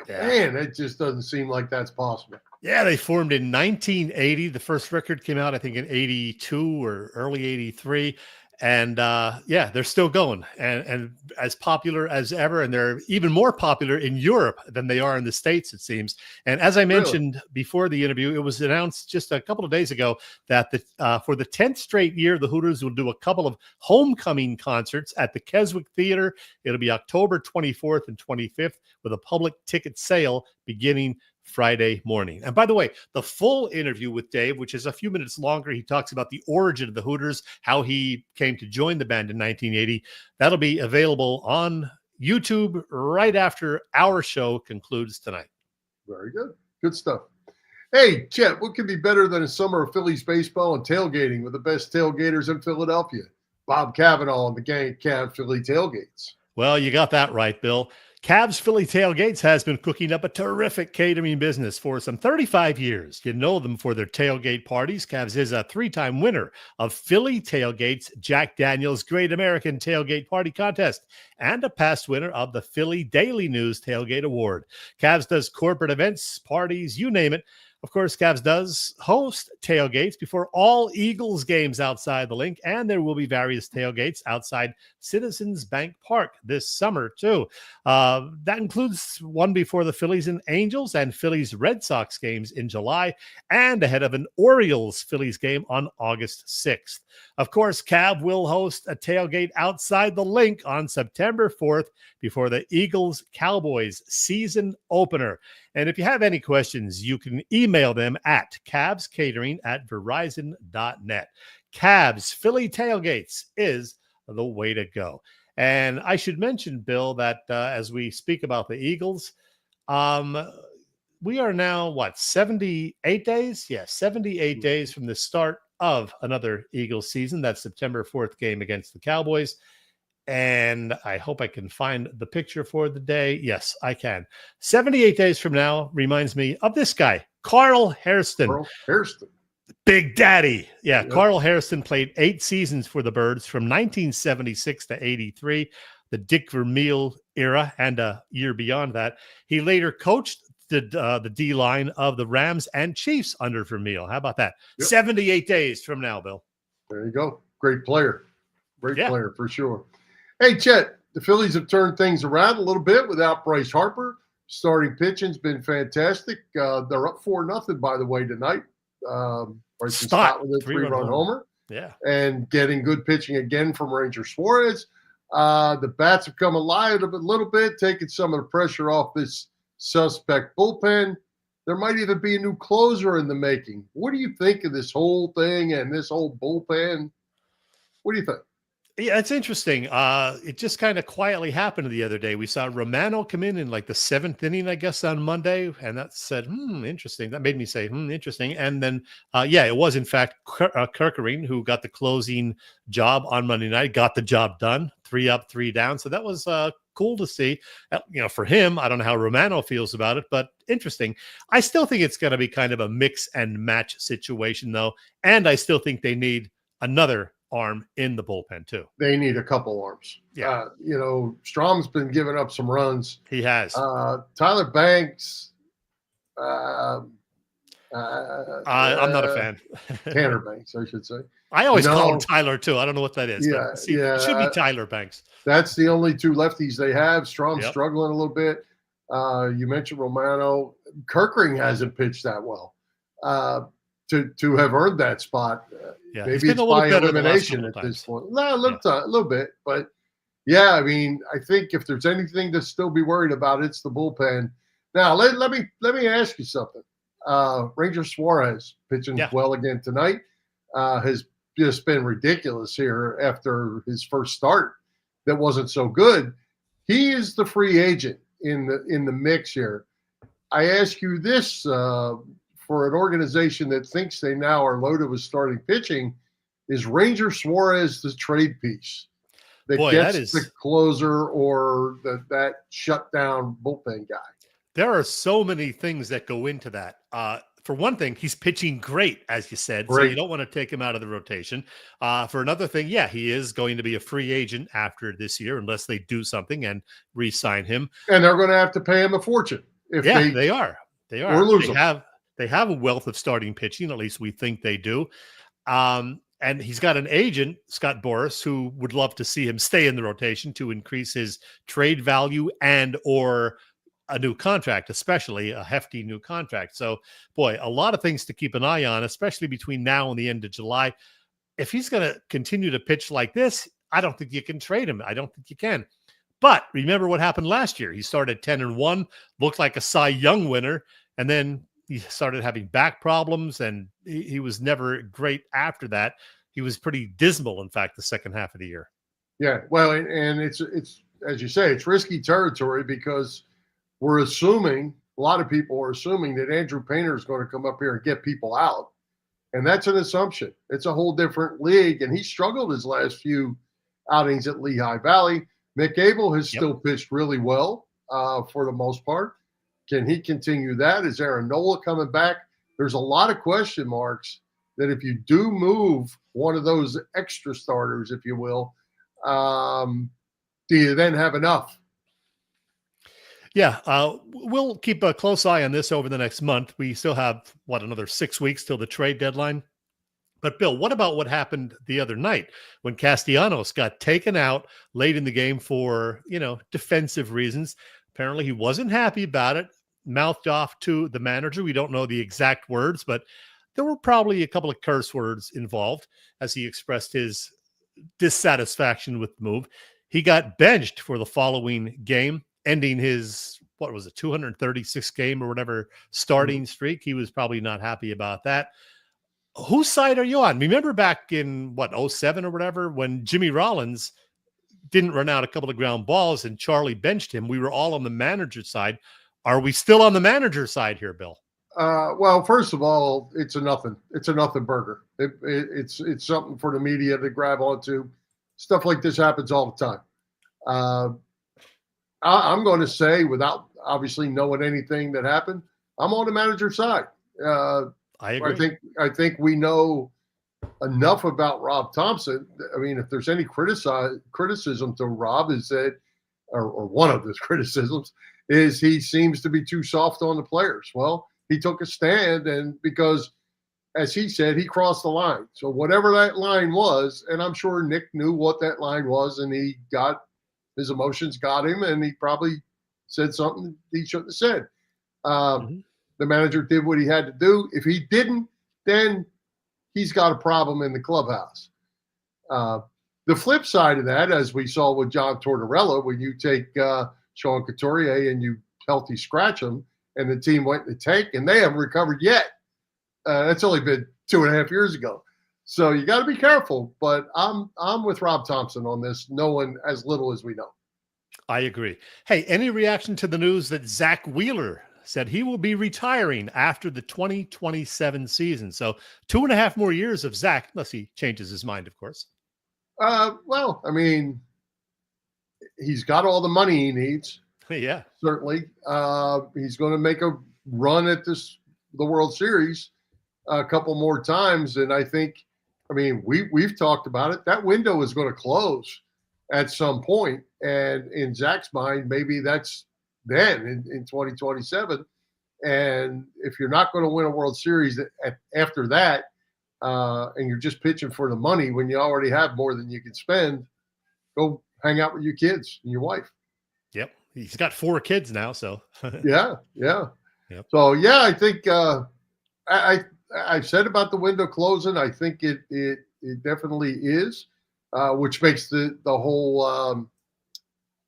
Man, it just doesn't seem like that's possible. Yeah, they formed in 1980. The first record came out, I think, in 82 or early 83. And they're still going and as popular as ever. And they're even more popular in Europe than they are in the States, it seems. And as I mentioned before the interview, it was announced just a couple of days ago that for the 10th straight year, the Hooters will do a couple of homecoming concerts at the Keswick Theater. It'll be October 24th and 25th with a public ticket sale beginning Friday morning. And by the way, the full interview with Dave, which is a few minutes longer, he talks about the origin of the Hooters, how he came to join the band in 1980. That'll be available on YouTube right after our show concludes tonight. Very good. Good stuff. Hey, Chet, what could be better than a summer of Phillies baseball and tailgating with the best tailgaters in Philadelphia? Bob Cavanaugh and the gang at Cavs Philly Tailgates. Well, you got that right, Bill. Cavs Philly Tailgates has been cooking up a terrific catering business for some 35 years. You know them for their tailgate parties. Cavs is a 3-time winner of Philly Tailgates Jack Daniel's Great American Tailgate Party Contest and a past winner of the Philly Daily News Tailgate Award. Cavs does corporate events, parties, you name it. Of course, Cavs does host tailgates before all Eagles games outside the link, and there will be various tailgates outside Citizens Bank Park this summer, too. That includes one before the Phillies and Angels and Phillies Red Sox games in July, and ahead of an Orioles-Phillies game on August 6th. Of course, Cav will host a tailgate outside the link on September 4th before the Eagles-Cowboys season opener. And if you have any questions, you can email them at cavscatering@verizon.net. Cavs Philly Tailgates is the way to go. And I should mention, Bill, that as we speak about the Eagles, we are now, 78 days? Yes, 78 days from the start of another Eagles season. That's September 4th game against the Cowboys. And I hope I can find the picture for the day. Yes, I can. 78 days from now reminds me of this guy, Carl Hairston. Carl Hairston. Big Daddy. Yeah, yep. Carl Hairston played 8 seasons for the Birds from 1976 to 83. The Dick Vermeil era and a year beyond that. He later coached the D-line of the Rams and Chiefs under Vermeil. How about that? Yep. 78 days from now, Bill. There you go. Great player. Great player for sure. Hey, Chet, the Phillies have turned things around a little bit without Bryce Harper. Starting pitching's been fantastic. They're up 4-0, by the way, tonight. Scotland with a 3-run homer. Yeah. And getting good pitching again from Ranger Suarez. The bats have come alive a little bit, taking some of the pressure off this suspect bullpen. There might even be a new closer in the making. What do you think of this whole thing and this whole bullpen? What do you think? Yeah, it's interesting. It just kind of quietly happened the other day. We saw Romano come in like the 7th inning, I guess, on Monday, and that said, interesting. That made me say, interesting. And then, it was, in fact, Kerkering who got the closing job on Monday night, got the job done, 3 up, 3 down. So that was cool to see. For him, I don't know how Romano feels about it, but interesting. I still think it's going to be kind of a mix and match situation, though, and I still think they need another arm in the bullpen too. They need a couple arms. Yeah. Strom's been giving up some runs. He has. Tyler Banks. I'm not a fan. Tanner Banks, I should say. I always call him Tyler too. I don't know what that is. Yeah, it should be Tyler Banks. That's the only 2 lefties they have. Strom's struggling a little bit. You mentioned Romano. Kerkering hasn't pitched that well. To have earned that spot. Maybe it's by elimination at this point. No, a little bit. But, I mean, I think if there's anything to still be worried about, it's the bullpen. Now, let me ask you something. Ranger Suarez pitching well again tonight has just been ridiculous here after his first start that wasn't so good. He is the free agent in the mix here. I ask you this, for an organization that thinks they now are loaded with starting pitching, is Ranger Suarez the trade piece that gets the closer or that shutdown bullpen guy? There are so many things that go into that. For one thing, he's pitching great, as you said, so you don't want to take him out of the rotation. For another thing, he is going to be a free agent after this year unless they do something and re-sign him. And they're going to have to pay him a fortune. They are. Or lose him. They have a wealth of starting pitching, at least we think they do. And he's got an agent, Scott Boras, who would love to see him stay in the rotation to increase his trade value and or a new contract, especially a hefty new contract. So, boy, a lot of things to keep an eye on, especially between now and the end of July. If he's going to continue to pitch like this, I don't think you can trade him. I don't think you can. But remember what happened last year. He started 10-1, looked like a Cy Young winner, and then he started having back problems, and he was never great after that. He was pretty dismal, in fact, the second half of the year. Yeah, well, and it's as you say, it's risky territory because we're assuming, a lot of people are assuming that Andrew Painter is going to come up here and get people out, and that's an assumption. It's a whole different league, and he struggled his last few outings at Lehigh Valley. Mick Abel has still pitched really well for the most part. Can he continue that? Is Aaron Nola coming back? There's a lot of question marks that if you do move one of those extra starters, if you will, do you then have enough? Yeah, we'll keep a close eye on this over the next month. We still have, another 6 weeks till the trade deadline. But, Bill, what about what happened the other night when Castellanos got taken out late in the game for, defensive reasons? Apparently he wasn't happy about it, mouthed off to the manager. We don't know the exact words, but there were probably a couple of curse words involved as he expressed his dissatisfaction with the move. He got benched for the following game, ending his, 236 game or whatever starting streak. He was probably not happy about that. Whose side are you on? Remember back in, 07 or whatever, when Jimmy Rollins didn't run out a couple of ground balls and Charlie benched him? We were all on the manager's side. Are we still on the manager's side here, Bill? Well, first of all, it's a nothing burger. It's something for the media to grab onto. Stuff like this happens all the time. I'm going to say, without obviously knowing anything that happened, I'm on the manager's side. I agree. I think we know enough about Rob Thompson. I mean, if there's any criticism to Rob, is that or one of his criticisms, is he seems to be too soft on the players. Well, he took a stand, and because, as he said, he crossed the line. So whatever that line was, and I'm sure Nick knew what that line was, and his emotions got him, and he probably said something he shouldn't have said. The manager did what he had to do. If he didn't, then he's got a problem in the clubhouse. The flip side of that, as we saw with John Tortorella, when you take Sean Couturier and you healthy scratch him, and the team went in the tank, and they haven't recovered yet. That's only been 2.5 years ago. So you got to be careful. But I'm with Rob Thompson on this, knowing as little as we know. I agree. Hey, any reaction to the news that Zach Wheeler said he will be retiring after the 2027 season? So 2.5 more years of Zach, unless he changes his mind, of course. Well, I mean, he's got all the money he needs. Yeah, certainly. He's going to make a run at the World Series a couple more times, and I think, I mean, we've talked about it. That window is going to close at some point, and in Zach's mind, maybe that's then in 2027. And if you're not going to win a World Series after that, and you're just pitching for the money when you already have more than you can spend, go hang out with your kids and your wife. Yep. He's got 4 kids now, so. Yeah. Yep. So, yeah, I think I've said about the window closing. I think it definitely is, which makes the whole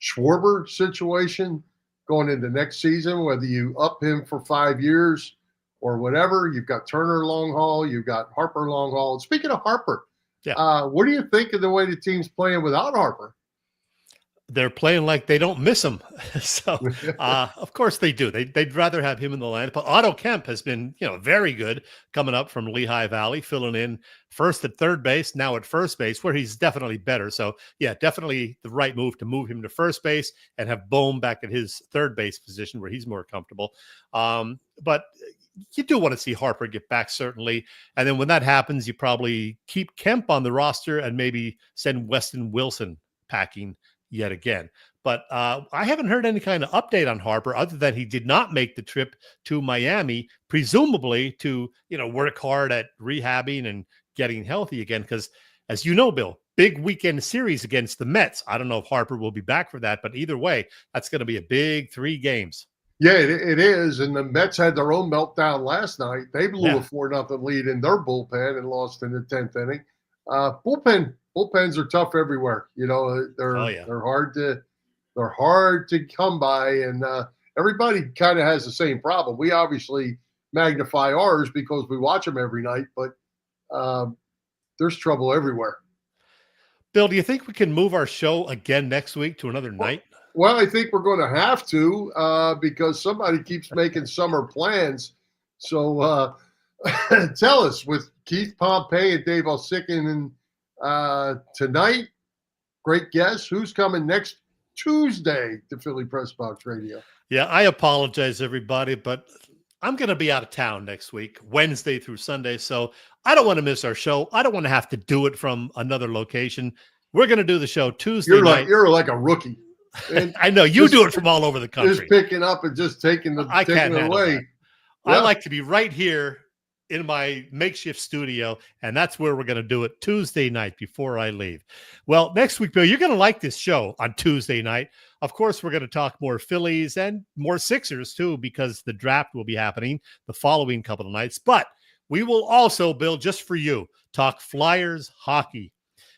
Schwarber situation going into next season, whether you up him for 5 years or whatever. You've got Turner long haul. You've got Harper long haul. Speaking of Harper, what do you think of the way the team's playing without Harper? They're playing like they don't miss him. So, of course they do. They'd rather have him in the lineup. But Otto Kemp has been, very good coming up from Lehigh Valley, filling in first at third base, now at first base, where he's definitely better. So, yeah, definitely the right move to move him to first base and have Bohm back at his third base position where he's more comfortable. But you do want to see Harper get back, certainly. And then when that happens, you probably keep Kemp on the roster and maybe send Weston Wilson packing yet again. But I haven't heard any kind of update on Harper other than he did not make the trip to Miami, presumably to, work hard at rehabbing and getting healthy again. Because as you know, Bill, big weekend series against the Mets. I don't know if Harper will be back for that, but either way, that's going to be a big 3 games. Yeah, it is. And the Mets had their own meltdown last night. They blew a 4-0 lead in their bullpen and lost in the 10th inning. Bullpens are tough everywhere. They're hard to come by, and everybody kind of has the same problem. We obviously magnify ours because we watch them every night, but there's trouble everywhere. Bill, do you think we can move our show again next week to another night? Well, I think we're going to have to because somebody keeps making summer plans. So tell us, with Keith Pompey and Dave Uosikkinen tonight, great guess, who's coming next Tuesday to Philly Pressbox Radio? Yeah, I apologize, everybody, but I'm going to be out of town next week, Wednesday through Sunday, so I don't want to miss our show. I don't want to have to do it from another location. We're going to do the show Tuesday night. You're like a rookie. I know you do it from all over the country. Just picking up and just taking it away. Yeah. I like to be right here in my makeshift studio, and that's where we're going to do it Tuesday night before I leave. Well, next week, Bill, you're going to like this show on Tuesday night. Of course, we're going to talk more Phillies and more Sixers, too, because the draft will be happening the following couple of nights. But we will also, Bill, just for you, talk Flyers hockey.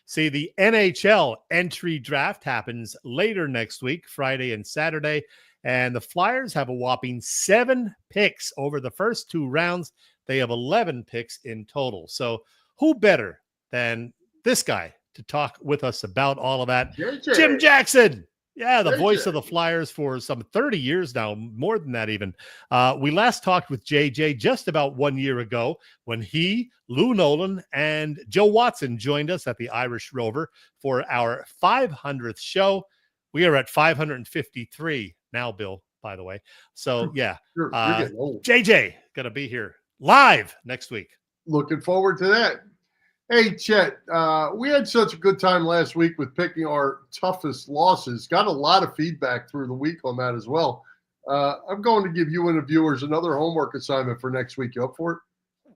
See, the NHL entry draft happens later next week, Friday and Saturday, and the Flyers have a whopping 7 picks over the first 2 rounds. They have 11 picks in total. So who better than this guy to talk with us about all of that? JJ. Jim Jackson. Yeah, the voice of the Flyers for some 30 years now, more than that even. We last talked with JJ just about 1 year ago when he, Lou Nolan, and Joe Watson joined us at the Irish Rover for our 500th show. We are at 553 now, Bill, by the way. So, yeah, you're getting old. JJ going to be here live next week. Looking forward to that. Hey, Chet, we had such a good time last week with picking our toughest losses. Got a lot of feedback through the week on that as well. I'm going to give you and the viewers another homework assignment for next week. You up for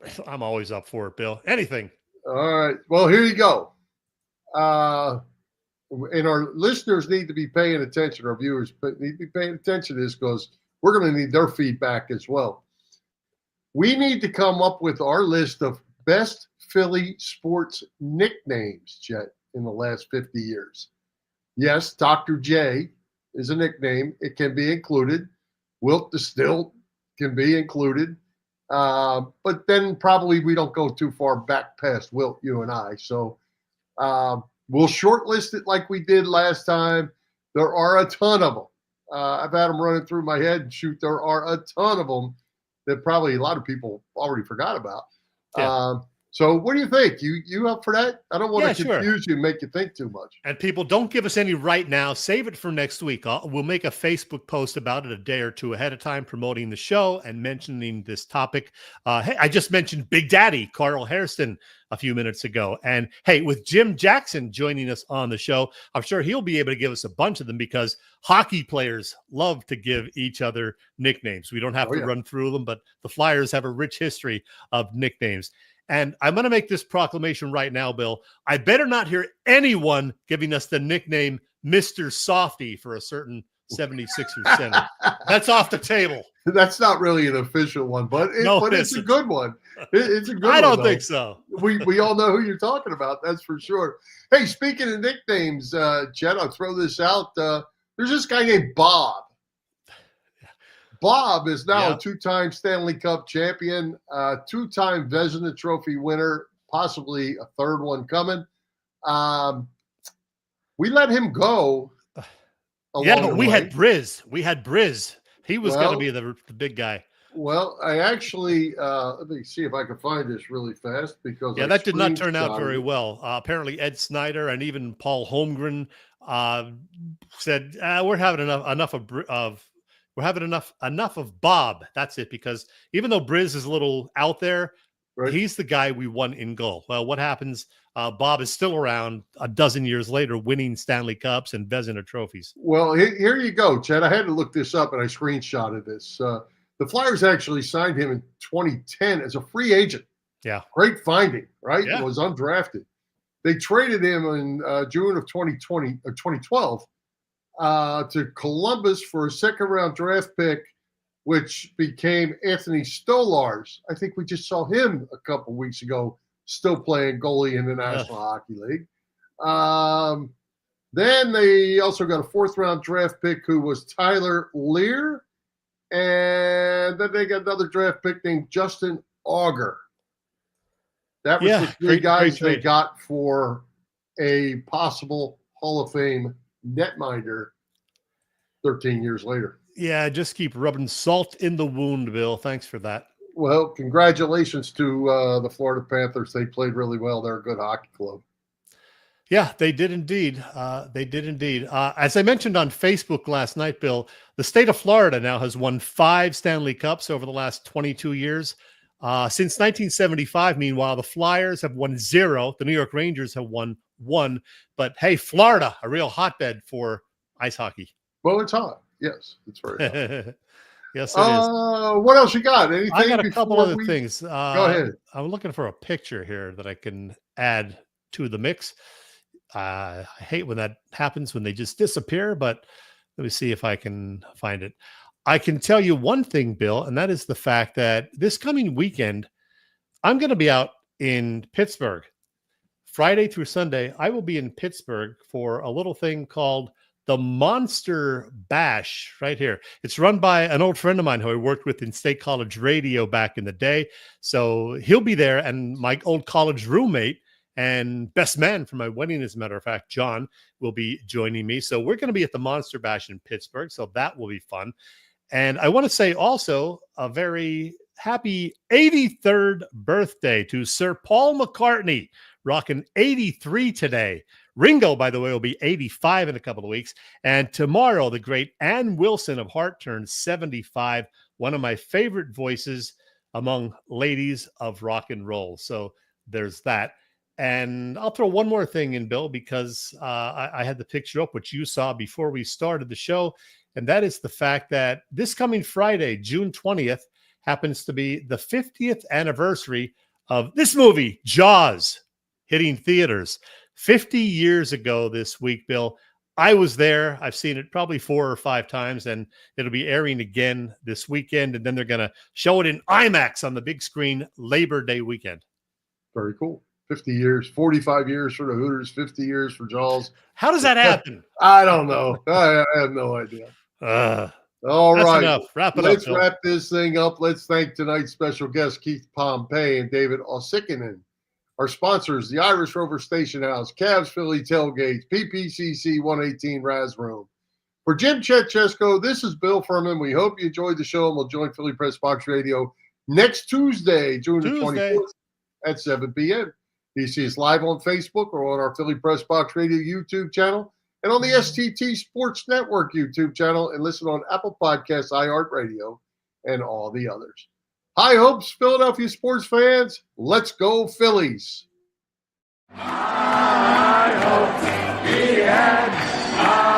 it? I'm always up for it, Bill. Anything. All right. Well, here you go. And our listeners need to be paying attention. Our viewers need to be paying attention to this because we're going to need their feedback as well. We need to come up with our list of best Philly sports nicknames, Chet, in the last 50 years. Yes, Dr. J is a nickname. It can be included. Wilt the Stilt can be included. But then probably we don't go too far back past Wilt, you and I. So we'll shortlist it like we did last time. There are a ton of them. I've had them running through my head. Shoot, there are a ton of them that probably a lot of people already forgot about. Yeah. So what do you think? You up for that? I don't want to sure. confuse you and make you think too much. And people, don't give us any right now. Save it for next week. We'll make a Facebook post about it a day or two ahead of time, promoting the show and mentioning this topic. Hey, I just mentioned Big Daddy, Carl Hairston, a few minutes ago. And hey, with Jim Jackson joining us on the show, I'm sure he'll be able to give us a bunch of them because hockey players love to give each other nicknames. We don't have to run through them, but the Flyers have a rich history of nicknames. And I'm going to make this proclamation right now, Bill. I better not hear anyone giving us the nickname Mr. Softy for a certain 76er center. That's off the table. That's not really an official one, but it's a good one. It's a good one. I don't think so. We all know who you're talking about. That's for sure. Hey, speaking of nicknames, Chet, I'll throw this out. There's this guy named Bob. Bob is now a two-time Stanley Cup champion, two-time Vezina Trophy winner, possibly a third one coming. We let him go. But we had Briz. He was going to be the big guy. Well, I actually let me see if I can find this really fast because that did not turn out very well. Apparently, Ed Snyder and even Paul Holmgren said we're having enough of Bob. That's it. Because even though Briz is a little out there, he's the guy we won in goal. Well, what happens? Bob is still around a dozen years later, winning Stanley Cups and Vezina trophies. Well, here you go, Chad. I had to look this up, and I screenshotted this. The Flyers actually signed him in 2010 as a free agent. Yeah. Great finding, right? Yeah. It was undrafted. They traded him in June of 2012 to Columbus for a second-round draft pick, which became Anthony Stolarz. I think we just saw him a couple weeks ago, still playing goalie in the National Hockey League. Then they also got a fourth-round draft pick who was Tyler Lear. And then they got another draft pick named Justin Auger. That was the three guys they got for a possible Hall of Fame netminder 13 years later. Yeah, just keep rubbing salt in the wound, Bill. Thanks for that. Well, congratulations to the Florida Panthers. They played really well. They're a good hockey club. Yeah, they did indeed. As I mentioned on Facebook last night, Bill, the state of Florida now has won 5 Stanley Cups over the last 22 years. Since 1975, meanwhile, the Flyers have won 0. The New York Rangers have won 1. But hey, Florida, a real hotbed for ice hockey. Well, it's hot. Yes, it's very hot. Yes, it is. What else you got? Anything? I got a couple other things. Go ahead. I'm looking for a picture here that I can add to the mix. I hate when that happens, when they just disappear, but let me see if I can find it. I can tell you one thing, Bill, and that is the fact that this coming weekend, I'm going to be out in Pittsburgh. Friday through Sunday, I will be in Pittsburgh for a little thing called the Monster Bash right here. It's run by an old friend of mine who I worked with in State College Radio back in the day. So he'll be there, and my old college roommate and best man for my wedding, as a matter of fact, John, will be joining me. So we're going to be at the Monster Bash in Pittsburgh. So that will be fun. And I want to say also a very happy 83rd birthday to Sir Paul McCartney, rocking 83 today. Ringo, by the way, will be 85 in a couple of weeks. And tomorrow, the great Ann Wilson of Heart turns 75, one of my favorite voices among ladies of rock and roll. So there's that. And I'll throw one more thing in, Bill, because I had the picture up, which you saw before we started the show. And that is the fact that this coming Friday, June 20th, happens to be the 50th anniversary of this movie, Jaws, hitting theaters. 50 years ago this week, Bill. I was there. I've seen it probably 4 or 5 times, and it'll be airing again this weekend. And then they're going to show it in IMAX on the big screen Labor Day weekend. Very cool. 50 years, 45 years for the Hooters, 50 years for Jaws. How does that happen? I don't know. I have no idea. All right. Enough. Wrap it up. Let's wrap this thing up. Let's thank tonight's special guests, Keith Pompey and David Uosikkinen. Our sponsors, the Irish Rover Station House, Cavs Philly Tailgates, PPCC 118 Raz Room. For Jim Chetchesko, this is Bill Furman. We hope you enjoyed the show, and we'll join Philly Press Box Radio next Tuesday, June the 24th at 7 p.m. You see us live on Facebook or on our Philly Press Box Radio YouTube channel and on the STT Sports Network YouTube channel, and listen on Apple Podcasts, iHeartRadio, and all the others. High hopes, Philadelphia sports fans. Let's go, Phillies. High hopes he had.